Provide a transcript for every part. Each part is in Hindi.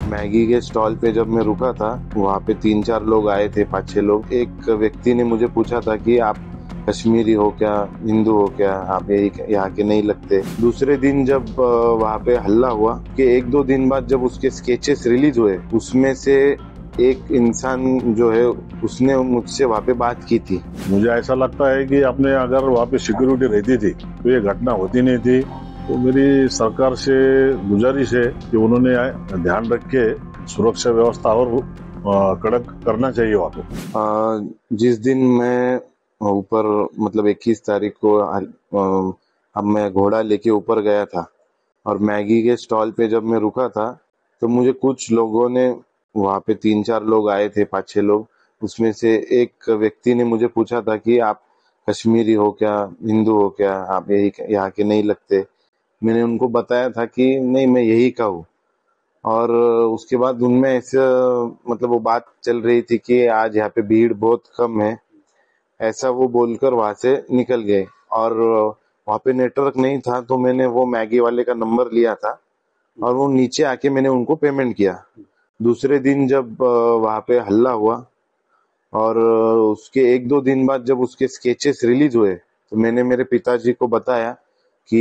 मैगी के स्टॉल पे जब मैं रुका था, वहाँ पे 3-4 लोग आए थे, 5-6 लोग। एक व्यक्ति ने मुझे पूछा था कि आप कश्मीरी हो क्या, हिंदू हो क्या, आप यहाँ के नहीं लगते। दूसरे दिन जब वहाँ पे हल्ला हुआ कि 1-2 दिन बाद जब उसके स्केचेस रिलीज हुए, उसमें से एक इंसान जो है उसने मुझसे वहाँ पे बात की थी। मुझे ऐसा लगता है कि अपने अगर वहाँ पे सिक्योरिटी रहती थी तो ये घटना होती नहीं थी। तो मेरी सरकार से गुजारिश है कि उन्होंने ध्यान रख के सुरक्षा व्यवस्था और कड़क करना चाहिए वहाँ पे। जिस दिन मैं ऊपर मतलब 21 तारीख को अब मैं घोड़ा लेके ऊपर गया था और मैगी के स्टॉल पे जब मैं रुका था, तो मुझे कुछ लोगों ने, वहाँ पे 3-4 लोग आए थे, 5-6 लोग। उसमें से एक व्यक्ति ने मुझे पूछा था कि आप कश्मीरी हो क्या, हिंदू हो क्या, आप यहाँ के नहीं लगते। मैंने उनको बताया था कि नहीं, मैं यही का हूँ। और उसके बाद उनमें ऐसा मतलब वो बात चल रही थी कि आज यहाँ पे भीड़ बहुत कम है, ऐसा वो बोलकर वहां से निकल गए। और वहां पे नेटवर्क नहीं था, तो मैंने वो मैगी वाले का नंबर लिया था और वो नीचे आके मैंने उनको पेमेंट किया। दूसरे दिन जब वहां पे हल्ला हुआ और उसके 1-2 दिन बाद जब उसके स्केचेस रिलीज हुए, तो मैंने मेरे पिताजी को बताया कि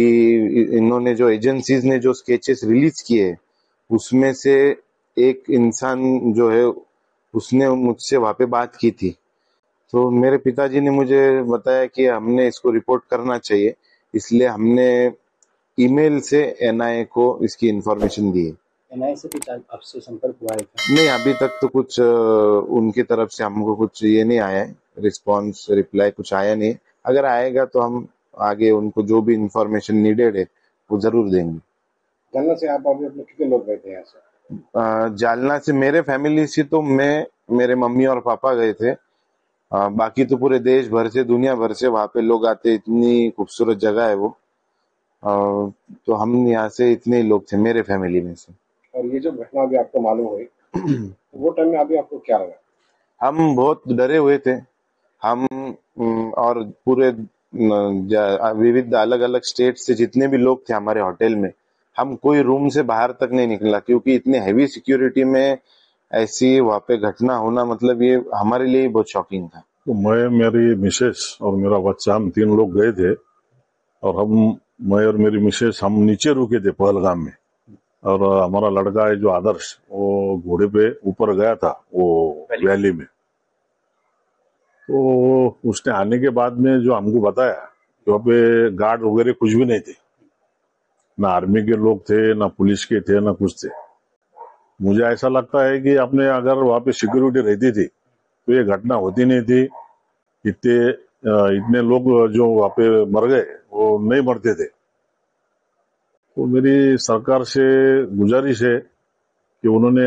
इन्होंने जो एजेंसीज ने जो स्केचेस रिलीज किए, उसमें से एक इंसान जो है उसने मुझसे वहां पे बात की थी। तो मेरे पिताजी ने मुझे बताया कि हमने इसको रिपोर्ट करना चाहिए, इसलिए हमने ईमेल से एनआईए को इसकी इंफॉर्मेशन दी है। एनआईए से कुछ आपसे संपर्क हुआ है क्या? नहीं, अभी तक तो कुछ उनकी तरफ से हमको कुछ ये नहीं आया है, रिस्पॉन्स रिप्लाई कुछ आया नहीं है। अगर आएगा तो हम आगे उनको जो भी इंफॉर्मेशन नीडेड है वो जरूर देंगे। जालना से आप अभी अपने कितने लोग गए थे यहाँ से? जालना से मेरे फैमिली से तो मैं, मेरे मम्मी और पापा गए थे। बाकी तो पूरे देश भर से, दुनिया भर से वहां पे लोग आते, इतनी खूबसूरत जगह है वो। तो हम यहाँ से इतने ही लोग थे मेरे फैमिली में से। और ये जो घटना अभी आपको मालूम हुई, तो वो टाइम में अभी आपको क्या लगा? हम बहुत डरे हुए थे। हम और पूरे विविध अलग अलग स्टेट से जितने भी लोग थे हमारे होटल में, हम कोई रूम से बाहर तक नहीं निकला, क्योंकि इतने हैवी सिक्योरिटी में ऐसी वहां पे घटना होना मतलब ये हमारे लिए ही बहुत शॉकिंग था। तो मैं, मेरी मिसेस और मेरा बच्चा, हम 3 लोग गए थे। और मैं और मेरी मिसेस हम नीचे रुके थे पहलगाम में। और हमारा लड़का है जो आदर्श, वो घोड़े पे ऊपर गया था वो वैली में। तो उसने आने के बाद में जो हमको बताया कि वहाँ पे गार्ड वगैरह कुछ भी नहीं थे, ना आर्मी के लोग थे, ना पुलिस के थे, ना कुछ थे। मुझे ऐसा लगता है कि अपने अगर वहाँ पे सिक्योरिटी रहती थी तो ये घटना होती नहीं थी। इतने लोग जो वहाँ पे मर गए वो नहीं मरते थे। तो मेरी सरकार से गुजारिश है कि उन्होंने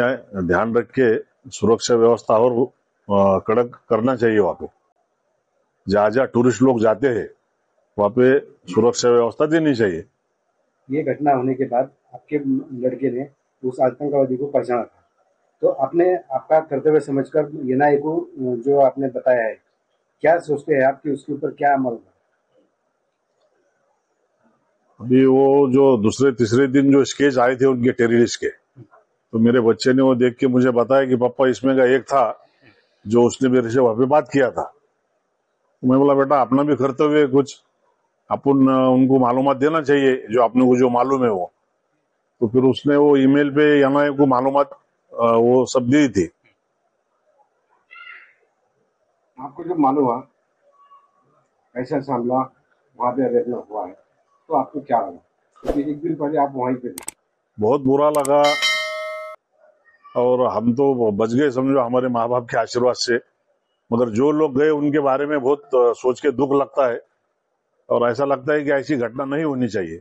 ध्यान रख के सुरक्षा व्यवस्था और कड़क करना चाहिए वहाँ पे। जहाँ जहाँ टूरिस्ट लोग जाते हैं वहाँ पे सुरक्षा व्यवस्था देनी चाहिए। ये घटना होने के बाद आपके लड़के ने उस आतंकवादी को पहचाना था, तो आपने आपका कर्तव्य समझकर एनआईए को जो आपने बताया है, क्या सोचते हैं आप कि उसके ऊपर क्या अमल होगा? अभी वो जो दूसरे तीसरे दिन जो स्केच आए थे उनके टेररिस्ट के, तो मेरे बच्चे ने वो देख के मुझे बताया कि पापा इसमें का एक था जो उसने मेरे से वहां पे बात किया था। तो मैं बोला बेटा अपना भी कर्तव्य है कुछ, अपन उनको मालूमात देना चाहिए जो अपने को जो मालूम है वो। तो फिर उसने वो ईमेल पे एनआईए को मालूमात वो सब दी थी। आपको जब मालूम हुआ ऐसा हमला वहाँ पे अरेंज हुआ है, तो आपको क्या लगा? क्योंकि एक दिन पहले आप वहीं पे थे। बहुत बुरा लगा। और हम तो बच गए समझो हमारे माँ बाप के आशीर्वाद से, मगर जो लोग गए उनके बारे में बहुत सोच के दुख लगता है। और ऐसा लगता है कि ऐसी घटना नहीं होनी चाहिए।